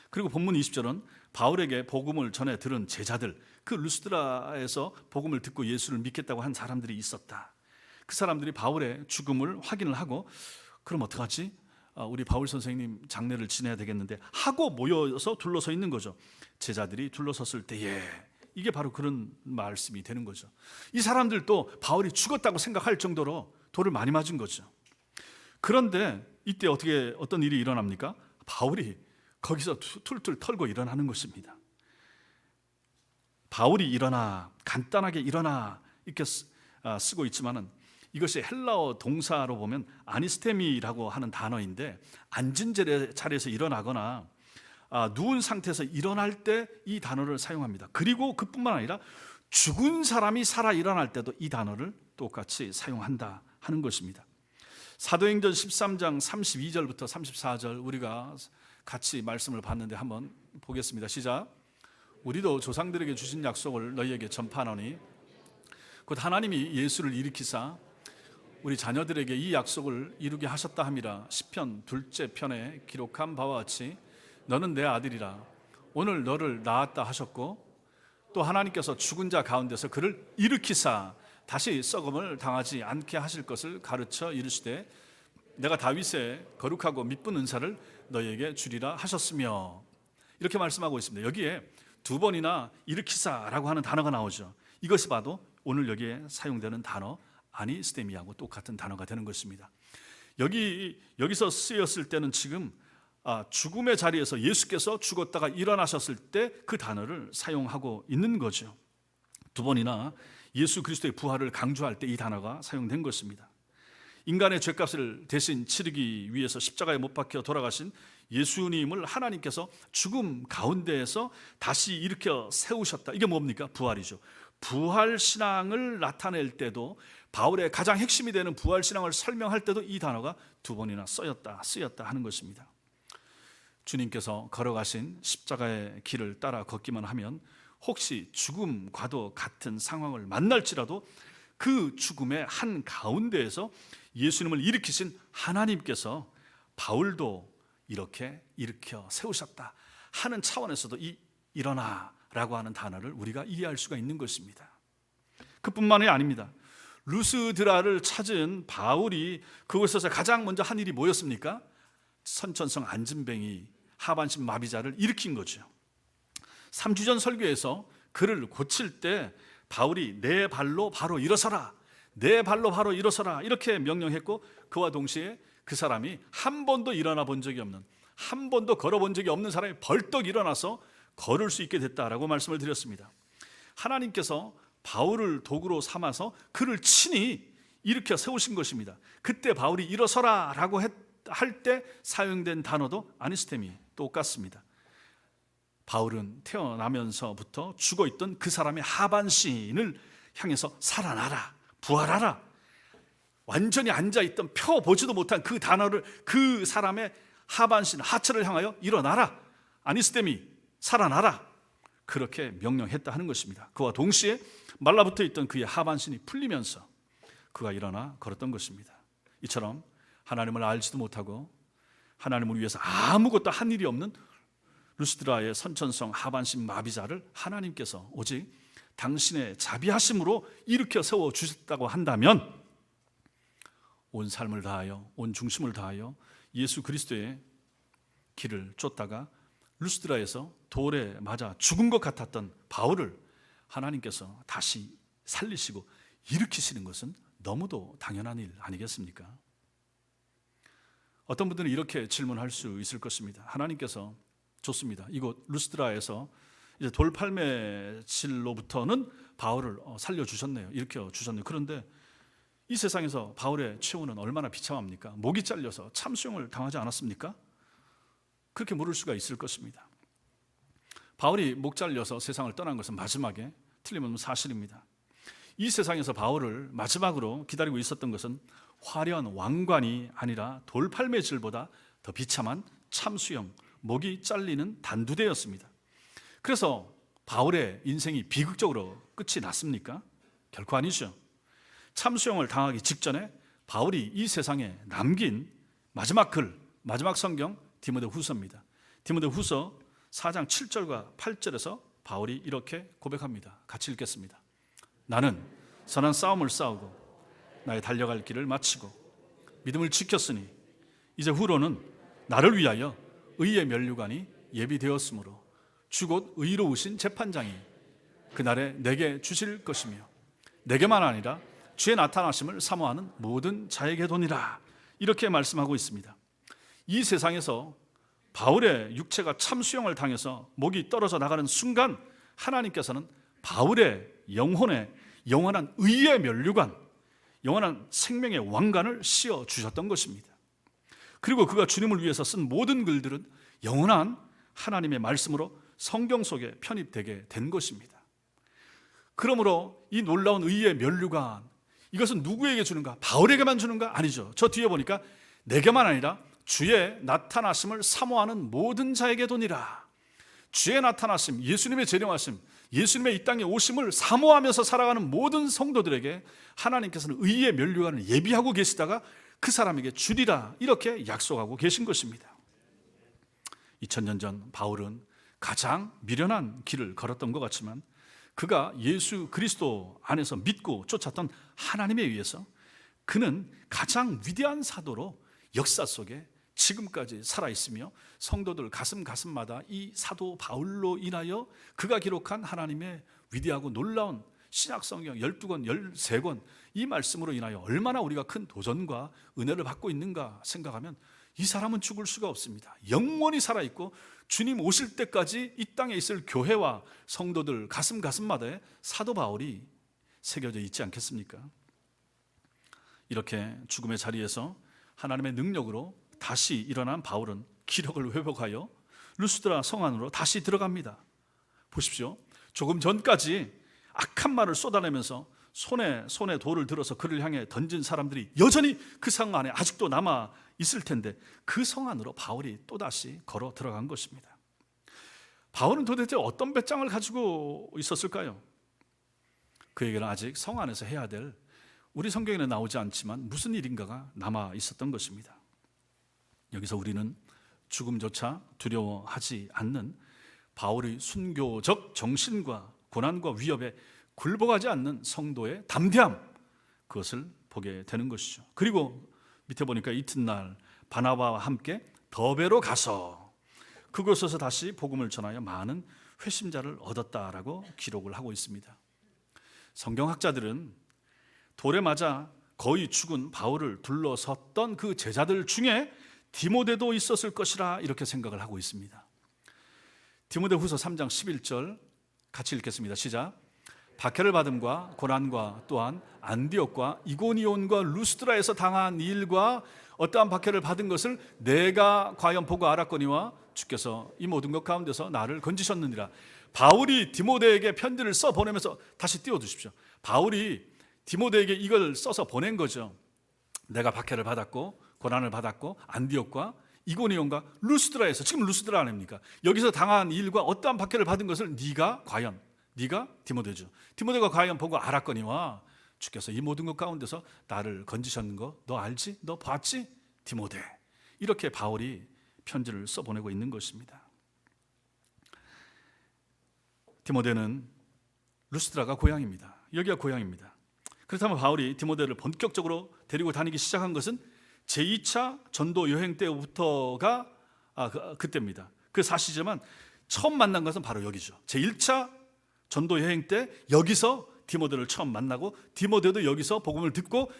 Speaker 1: 그리고 본문 20절은 바울에게 복음을 전해 들은 제자들, 그 루스드라에서 복음을 듣고 예수를 믿겠다고 한 사람들이 있었다. 그 사람들이 바울의 죽음을 확인을 하고 그럼 어떡하지? 우리 바울 선생님 장례를 지내야 되겠는데 하고 모여서 둘러서 있는 거죠. 제자들이 둘러섰을 때에 이게 바로 그런 말씀이 되는 거죠. 이 사람들도 바울이 죽었다고 생각할 정도로 돌을 많이 맞은 거죠. 그런데 이때 어떤 일이 일어납니까? 바울이 거기서 툴툴 털고 일어나는 것입니다. 바울이 일어나, 간단하게 일어나 이렇게 쓰고 있지만은 이것이 헬라어 동사로 보면 아니스테미라고 하는 단어인데, 앉은 자리에서 일어나거나 누운 상태에서 일어날 때 이 단어를 사용합니다. 그리고 그뿐만 아니라 죽은 사람이 살아 일어날 때도 이 단어를 똑같이 사용한다 하는 것입니다. 사도행전 13장 32절부터 34절 우리가 같이 말씀을 봤는데 한번 보겠습니다. 시작. 우리도 조상들에게 주신 약속을 너희에게 전파하노니 곧 하나님이 예수를 일으키사 우리 자녀들에게 이 약속을 이루게 하셨다 함이라. 시편 2째 편에 기록한 바와 같이 너는 내 아들이라 오늘 너를 낳았다 하셨고, 또 하나님께서 죽은 자 가운데서 그를 일으키사 다시 썩음을 당하지 않게 하실 것을 가르쳐 이르시되 내가 다윗의 거룩하고 미쁜 은사를 너희에게 주리라 하셨으며, 이렇게 말씀하고 있습니다. 여기에 2번이나 일으키사라고 하는 단어가 나오죠. 이것이 봐도 오늘 여기에 사용되는 단어 아니스테미하고 똑같은 단어가 되는 것입니다. 여기서 쓰였을 때는 지금 죽음의 자리에서 예수께서 죽었다가 일어나셨을 때 그 단어를 사용하고 있는 거죠. 2번이나 예수 그리스도의 부활을 강조할 때 이 단어가 사용된 것입니다. 인간의 죄값을 대신 치르기 위해서 십자가에 못 박혀 돌아가신 예수님을 하나님께서 죽음 가운데에서 다시 일으켜 세우셨다. 이게 뭡니까? 부활이죠. 부활신앙을 나타낼 때도, 바울의 가장 핵심이 되는 부활신앙을 설명할 때도 이 단어가 2번이나 쓰였다 하는 것입니다. 주님께서 걸어가신 십자가의 길을 따라 걷기만 하면 혹시 죽음과도 같은 상황을 만날지라도 그 죽음의 한 가운데에서 예수님을 일으키신 하나님께서 바울도 이렇게 일으켜 세우셨다 하는 차원에서도 이 일어나라고 하는 단어를 우리가 이해할 수가 있는 것입니다. 그뿐만이 아닙니다. 루스드라를 찾은 바울이 그곳에서 가장 먼저 한 일이 뭐였습니까? 선천성 안진뱅이 하반신 마비자를 일으킨 거죠. 3주 전 설교에서 그를 고칠 때 바울이 내 발로 바로 일어서라, 내 발로 바로 일어서라 이렇게 명령했고, 그와 동시에 그 사람이 한 번도 일어나 본 적이 없는, 한 번도 걸어본 적이 없는 사람이 벌떡 일어나서 걸을 수 있게 됐다라고 말씀을 드렸습니다. 하나님께서 바울을 도구로 삼아서 그를 친히 일으켜 세우신 것입니다. 그때 바울이 일어서라 라고 할 때 사용된 단어도 아니스테미 똑같습니다. 바울은 태어나면서부터 죽어있던 그 사람의 하반신을 향해서 살아나라, 부활하라, 완전히 앉아있던 펴보지도 못한 그 단어를 그 사람의 하반신, 하체를 향하여 일어나라, 아니스테미, 살아나라, 그렇게 명령했다 하는 것입니다. 그와 동시에 말라붙어 있던 그의 하반신이 풀리면서 그가 일어나 걸었던 것입니다. 이처럼 하나님을 알지도 못하고 하나님을 위해서 아무것도 한 일이 없는 루스드라의 선천성 하반신 마비자를 하나님께서 오직 당신의 자비하심으로 일으켜 세워주셨다고 한다면, 온 삶을 다하여, 온 중심을 다하여 예수 그리스도의 길을 쫓다가 루스드라에서 돌에 맞아 죽은 것 같았던 바울을 하나님께서 다시 살리시고 일으키시는 것은 너무도 당연한 일 아니겠습니까? 어떤 분들은 이렇게 질문할 수 있을 것입니다. 하나님께서 좋습니다, 이곳 루스드라에서 이제 돌팔매질로부터는 바울을 살려주셨네요, 일으켜 주셨네요. 그런데 이 세상에서 바울의 최후는 얼마나 비참합니까? 목이 잘려서 참수형을 당하지 않았습니까? 그렇게 물을 수가 있을 것입니다. 바울이 목 잘려서 세상을 떠난 것은 마지막에 틀림없는 사실입니다. 이 세상에서 바울을 마지막으로 기다리고 있었던 것은 화려한 왕관이 아니라 돌팔매질보다 더 비참한 참수형, 목이 잘리는 단두대였습니다. 그래서 바울의 인생이 비극적으로 끝이 났습니까? 결코 아니죠. 참수형을 당하기 직전에 바울이 이 세상에 남긴 마지막 글, 마지막 성경 디모데후서입니다. 디모데후서 4장 7절과 8절에서 바울이 이렇게 고백합니다. 같이 읽겠습니다. 나는 선한 싸움을 싸우고 나의 달려갈 길을 마치고 믿음을 지켰으니 이제 후로는 나를 위하여 의의 면류관이 예비되었으므로 주 곧 의로우신 재판장이 그날에 내게 주실 것이며 내게만 아니라 주의 나타나심을 사모하는 모든 자에게도니라, 이렇게 말씀하고 있습니다. 이 세상에서 바울의 육체가 참수형을 당해서 목이 떨어져 나가는 순간 하나님께서는 바울의 영혼에 영원한 의의 면류관, 영원한 생명의 왕관을 씌워 주셨던 것입니다. 그리고 그가 주님을 위해서 쓴 모든 글들은 영원한 하나님의 말씀으로 성경 속에 편입되게 된 것입니다. 그러므로 이 놀라운 의의 면류관, 이것은 누구에게 주는가? 바울에게만 주는가? 아니죠. 저 뒤에 보니까 내게만 아니라 주의 나타나심을 사모하는 모든 자에게도니라. 주의 나타나심, 예수님의 재림하심, 예수님의 이 땅에 오심을 사모하면서 살아가는 모든 성도들에게 하나님께서는 의의 면류관을 예비하고 계시다가 그 사람에게 주리라, 이렇게 약속하고 계신 것입니다. 2000년 전 바울은 가장 미련한 길을 걸었던 것 같지만 그가 예수 그리스도 안에서 믿고 쫓았던 하나님에 의해서 그는 가장 위대한 사도로 역사 속에 지금까지 살아있으며 성도들 가슴마다 이 사도 바울로 인하여 그가 기록한 하나님의 위대하고 놀라운 신약성경 12권, 13권 이 말씀으로 인하여 얼마나 우리가 큰 도전과 은혜를 받고 있는가 생각하면 이 사람은 죽을 수가 없습니다. 영원히 살아있고 주님 오실 때까지 이 땅에 있을 교회와 성도들 가슴마다에 사도 바울이 새겨져 있지 않겠습니까? 이렇게 죽음의 자리에서 하나님의 능력으로 다시 일어난 바울은 기력을 회복하여 루스드라 성 안으로 다시 들어갑니다. 보십시오. 조금 전까지 악한 말을 쏟아내면서 손에 돌을 들어서 그를 향해 던진 사람들이 여전히 그 성 안에 아직도 남아 있을 텐데 그 성 안으로 바울이 또다시 걸어 들어간 것입니다. 바울은 도대체 어떤 배짱을 가지고 있었을까요? 그에게는 아직 성 안에서 해야 될, 우리 성경에는 나오지 않지만 무슨 일인가가 남아 있었던 것입니다. 여기서 우리는 죽음조차 두려워하지 않는 바울의 순교적 정신과 고난과 위협에 굴복하지 않는 성도의 담대함, 그것을 보게 되는 것이죠. 그리고 밑에 보니까 이튿날 바나바와 함께 더베로 가서 그곳에서 다시 복음을 전하여 많은 회심자를 얻었다라고 기록을 하고 있습니다. 성경학자들은 돌에 맞아 거의 죽은 바울을 둘러섰던 그 제자들 중에 디모데도 있었을 것이라 이렇게 생각을 하고 있습니다. 디모데후서 3장 11절 같이 읽겠습니다. 시작. 박해를 받음과 고난과 또한 안디옥과 이고니온과 루스드라에서 당한 일과 어떠한 박해를 받은 것을 내가 과연 보고 알았거니와 주께서 이 모든 것 가운데서 나를 건지셨느니라. 바울이 디모데에게 편지를 써 보내면서, 다시 띄워주십시오. 바울이 디모데에게 이걸 써서 보낸 거죠. 내가 박해를 받았고 고난을 받았고 안디옥과 이고니온과 루스드라에서, 지금 루스드라 아닙니까? 여기서 당한 일과 어떠한 박해를 받은 것을 네가 디모데죠. 디모데가 과연 보고 알았거니와 주께서 이 모든 것 가운데서 나를 건지셨는 거 너 알지? 너 봤지? 디모데. 이렇게 바울이 편지를 써보내고 있는 것입니다. 디모데는 루스드라가 고향입니다. 여기가 고향입니다. 그렇다면 바울이 디모데를 본격적으로 데리고 다니기 시작한 것은 제2차 전도 여행 때부터가 그때입니다. 그 사실이지만 처음 만난 것은 바로 여기죠. 제1차 전도 여행 때 여기서 디모데를 처음 만나고 디모데도 여기서 복음을 듣고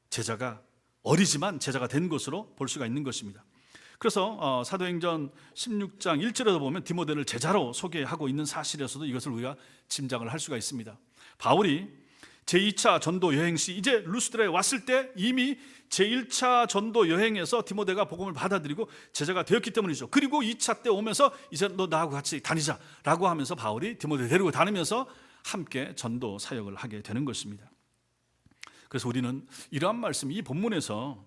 Speaker 1: 제자가, 어리지만 제자가 된 것으로 볼 수가 있는 것입니다. 그래서 사도행전 16장 1절에도 보면 디모데를 제자로 소개하고 있는 사실에서도 이것을 우리가 짐작을 할 수가 있습니다. 바울이 제2차 전도 여행 시 이제 루스드라에 왔을 때 이미 제1차 전도 여행에서 디모데가 복음을 받아들이고 제자가 되었기 때문이죠. 그리고 2차 때 오면서 이제 너 나하고 같이 다니자라고 하면서 바울이 디모데 데리고 다니면서 함께 전도 사역을 하게 되는 것입니다. 그래서 우리는 이러한 말씀, 이 본문에서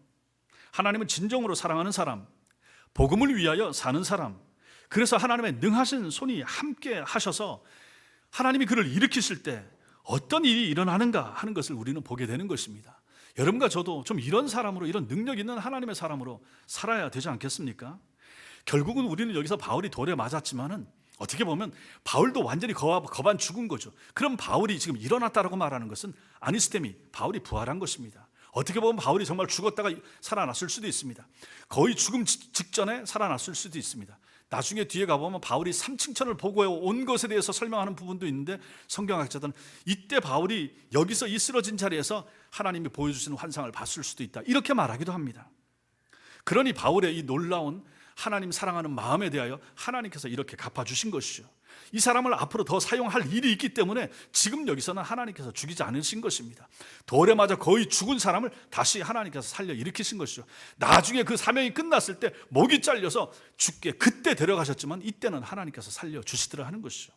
Speaker 1: 하나님은 진정으로 사랑하는 사람, 복음을 위하여 사는 사람, 그래서 하나님의 능하신 손이 함께 하셔서 하나님이 그를 일으키실 때 어떤 일이 일어나는가 하는 것을 우리는 보게 되는 것입니다. 여러분과 저도 좀 이런 사람으로, 이런 능력 있는 하나님의 사람으로 살아야 되지 않겠습니까? 결국은 우리는 여기서 바울이 돌에 맞았지만은 어떻게 보면 바울도 완전히 거반 죽은 거죠. 그럼 바울이 지금 일어났다라고 말하는 것은 아니스테미, 바울이 부활한 것입니다. 어떻게 보면 바울이 정말 죽었다가 살아났을 수도 있습니다. 거의 죽음 직전에 살아났을 수도 있습니다. 나중에 뒤에 가보면 바울이 삼층천을 보고 온 것에 대해서 설명하는 부분도 있는데 성경학자들은 이때 바울이 여기서 이 쓰러진 자리에서 하나님이 보여주시는 환상을 봤을 수도 있다, 이렇게 말하기도 합니다. 그러니 바울의 이 놀라운 하나님 사랑하는 마음에 대하여 하나님께서 이렇게 갚아주신 것이죠. 이 사람을 앞으로 더 사용할 일이 있기 때문에 지금 여기서는 하나님께서 죽이지 않으신 것입니다. 돌에 맞아 거의 죽은 사람을 다시 하나님께서 살려 일으키신 것이죠. 나중에 그 사명이 끝났을 때 목이 잘려서 죽게 그때 데려가셨지만 이때는 하나님께서 살려 주시더라 하는 것이죠.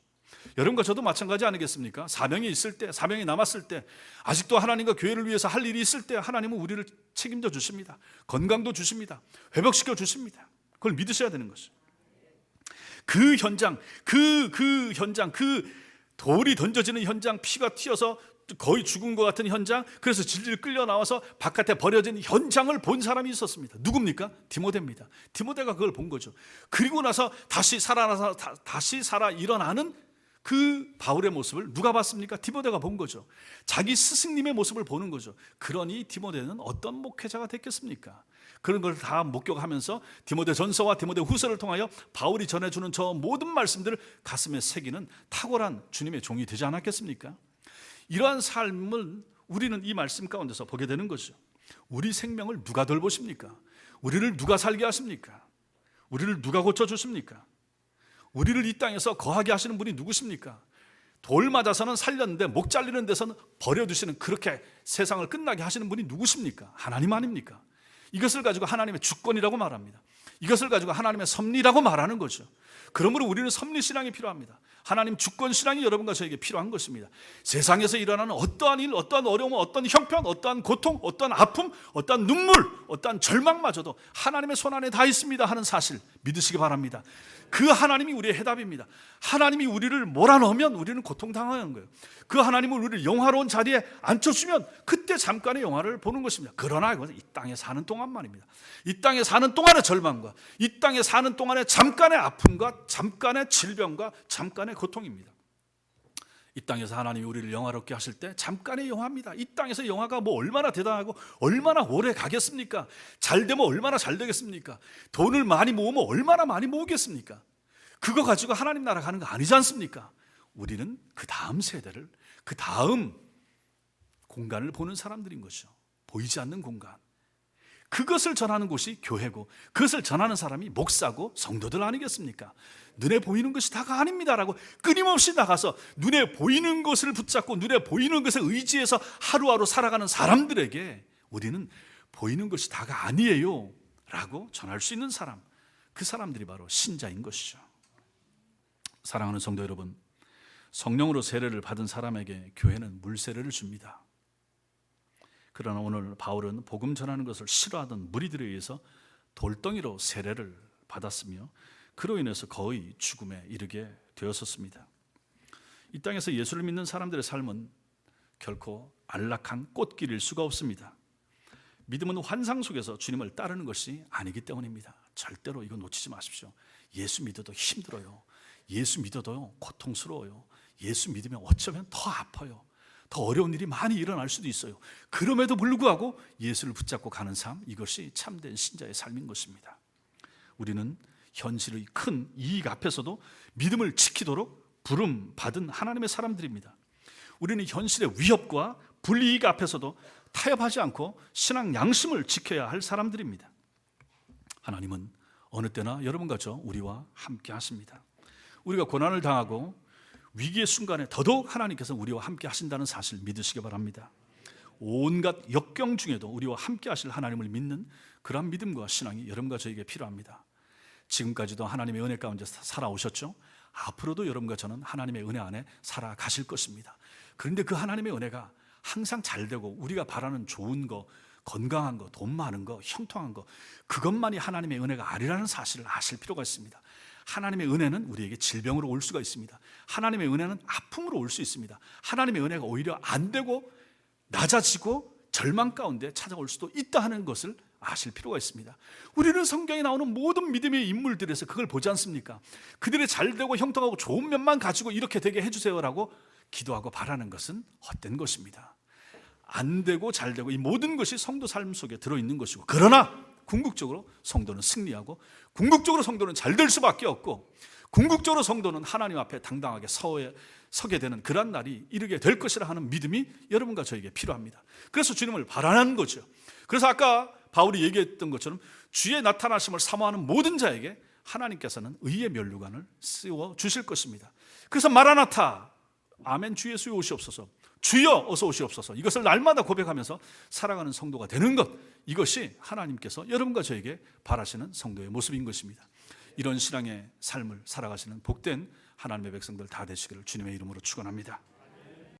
Speaker 1: 여러분과 저도 마찬가지 아니겠습니까? 사명이 있을 때, 사명이 남았을 때, 아직도 하나님과 교회를 위해서 할 일이 있을 때 하나님은 우리를 책임져 주십니다. 건강도 주십니다. 회복시켜 주십니다. 그걸 믿으셔야 되는 것이죠. 그 현장, 그 돌이 던져지는 현장, 피가 튀어서 거의 죽은 것 같은 현장, 그래서 질질 끌려 나와서 바깥에 버려진 현장을 본 사람이 있었습니다. 누굽니까? 디모데입니다. 디모데가 그걸 본 거죠. 그리고 나서 다시 살아 일어나는 그 바울의 모습을 누가 봤습니까? 디모데가 본 거죠. 자기 스승님의 모습을 보는 거죠. 그러니 디모데는 어떤 목회자가 됐겠습니까? 그런 걸 다 목격하면서 디모데 전서와 디모데 후서를 통하여 바울이 전해주는 저 모든 말씀들을 가슴에 새기는 탁월한 주님의 종이 되지 않았겠습니까? 이러한 삶을 우리는 이 말씀 가운데서 보게 되는 거죠. 우리 생명을 누가 돌보십니까? 우리를 누가 살게 하십니까? 우리를 누가 고쳐주십니까? 우리를 이 땅에서 거하게 하시는 분이 누구십니까? 돌 맞아서는 살렸는데 목 잘리는 데서는 버려두시는, 그렇게 세상을 끝나게 하시는 분이 누구십니까? 하나님 아닙니까? 이것을 가지고 하나님의 주권이라고 말합니다. 이것을 가지고 하나님의 섭리라고 말하는 거죠. 그러므로 우리는 섭리신앙이 필요합니다. 하나님 주권신앙이 여러분과 저에게 필요한 것입니다. 세상에서 일어나는 어떠한 일, 어떠한 어려움, 어떠한 형편, 어떠한 고통, 어떠한 아픔, 어떠한 눈물, 어떠한 절망마저도 하나님의 손 안에 다 있습니다 하는 사실 믿으시기 바랍니다. 그 하나님이 우리의 해답입니다. 하나님이 우리를 몰아넣으면 우리는 고통당하는 거예요. 그 하나님을 우리를 영화로운 자리에 앉혀주면 그때 잠깐의 영화를 보는 것입니다. 그러나 이것은 이 땅에 사는 동안만입니다. 이 땅에 사는 동안의 절망과 이 땅에 사는 동안의 잠깐의 아픔과 잠깐의 질병과 잠깐의 고통입니다. 이 땅에서 하나님이 우리를 영화롭게 하실 때 잠깐의 영화입니다. 이 땅에서 영화가 뭐 얼마나 대단하고 얼마나 오래 가겠습니까? 잘 되면 얼마나 잘 되겠습니까? 돈을 많이 모으면 얼마나 많이 모으겠습니까? 그거 가지고 하나님 나라 가는 거 아니지 않습니까? 우리는 그 다음 세대를, 그 다음 공간을 보는 사람들인 것이죠. 보이지 않는 공간. 그것을 전하는 곳이 교회고, 그것을 전하는 사람이 목사고 성도들 아니겠습니까? 눈에 보이는 것이 다가 아닙니다라고 끊임없이 나가서 눈에 보이는 것을 붙잡고 눈에 보이는 것에 의지해서 하루하루 살아가는 사람들에게 우리는 보이는 것이 다가 아니에요 라고 전할 수 있는 사람, 그 사람들이 바로 신자인 것이죠. 사랑하는 성도 여러분, 성령으로 세례를 받은 사람에게 교회는 물세례를 줍니다. 그러나 오늘 바울은 복음 전하는 것을 싫어하던 무리들에 의해서 돌덩이로 세례를 받았으며 그로 인해서 거의 죽음에 이르게 되었었습니다. 이 땅에서 예수를 믿는 사람들의 삶은 결코 안락한 꽃길일 수가 없습니다. 믿음은 환상 속에서 주님을 따르는 것이 아니기 때문입니다. 절대로 이거 놓치지 마십시오. 예수 믿어도 힘들어요. 예수 믿어도 고통스러워요. 예수 믿으면 어쩌면 더 아파요. 더 어려운 일이 많이 일어날 수도 있어요. 그럼에도 불구하고 예수를 붙잡고 가는 삶, 이것이 참된 신자의 삶인 것입니다. 우리는 현실의 큰 이익 앞에서도 믿음을 지키도록 부름 받은 하나님의 사람들입니다. 우리는 현실의 위협과 불이익 앞에서도 타협하지 않고 신앙 양심을 지켜야 할 사람들입니다. 하나님은 어느 때나 여러분과 저 우리와 함께 하십니다. 우리가 고난을 당하고 위기의 순간에 더더욱 하나님께서 우리와 함께 하신다는 사실을 믿으시기 바랍니다. 온갖 역경 중에도 우리와 함께 하실 하나님을 믿는 그런 믿음과 신앙이 여러분과 저에게 필요합니다. 지금까지도 하나님의 은혜 가운데 살아오셨죠? 앞으로도 여러분과 저는 하나님의 은혜 안에 살아가실 것입니다. 그런데 그 하나님의 은혜가 항상 잘 되고 우리가 바라는 좋은 거, 건강한 거, 돈 많은 거, 형통한 거, 그것만이 하나님의 은혜가 아니라는 사실을 아실 필요가 있습니다. 하나님의 은혜는 우리에게 질병으로 올 수가 있습니다. 하나님의 은혜는 아픔으로 올 수 있습니다. 하나님의 은혜가 오히려 안 되고 낮아지고 절망 가운데 찾아올 수도 있다 하는 것을 아실 필요가 있습니다. 우리는 성경에 나오는 모든 믿음의 인물들에서 그걸 보지 않습니까? 그들의 잘되고 형통하고 좋은 면만 가지고 이렇게 되게 해주세요라고 기도하고 바라는 것은 헛된 것입니다. 안 되고 잘 되고 이 모든 것이 성도 삶 속에 들어있는 것이고, 그러나 궁극적으로 성도는 승리하고 궁극적으로 성도는 잘 될 수밖에 없고 궁극적으로 성도는 하나님 앞에 당당하게 서게 되는 그런 날이 이르게 될 것이라 하는 믿음이 여러분과 저에게 필요합니다. 그래서 주님을 바라는 거죠. 그래서 아까 바울이 얘기했던 것처럼 주의 나타나심을 사모하는 모든 자에게 하나님께서는 의의 면류관을 씌워 주실 것입니다. 그래서 마라나타, 아멘, 주 예수의 오시옵소서, 주여 어서 오시옵소서, 이것을 날마다 고백하면서 살아가는 성도가 되는 것, 이것이 하나님께서 여러분과 저에게 바라시는 성도의 모습인 것입니다. 이런 신앙의 삶을 살아가시는 복된 하나님의 백성들 다 되시기를 주님의 이름으로 축원합니다.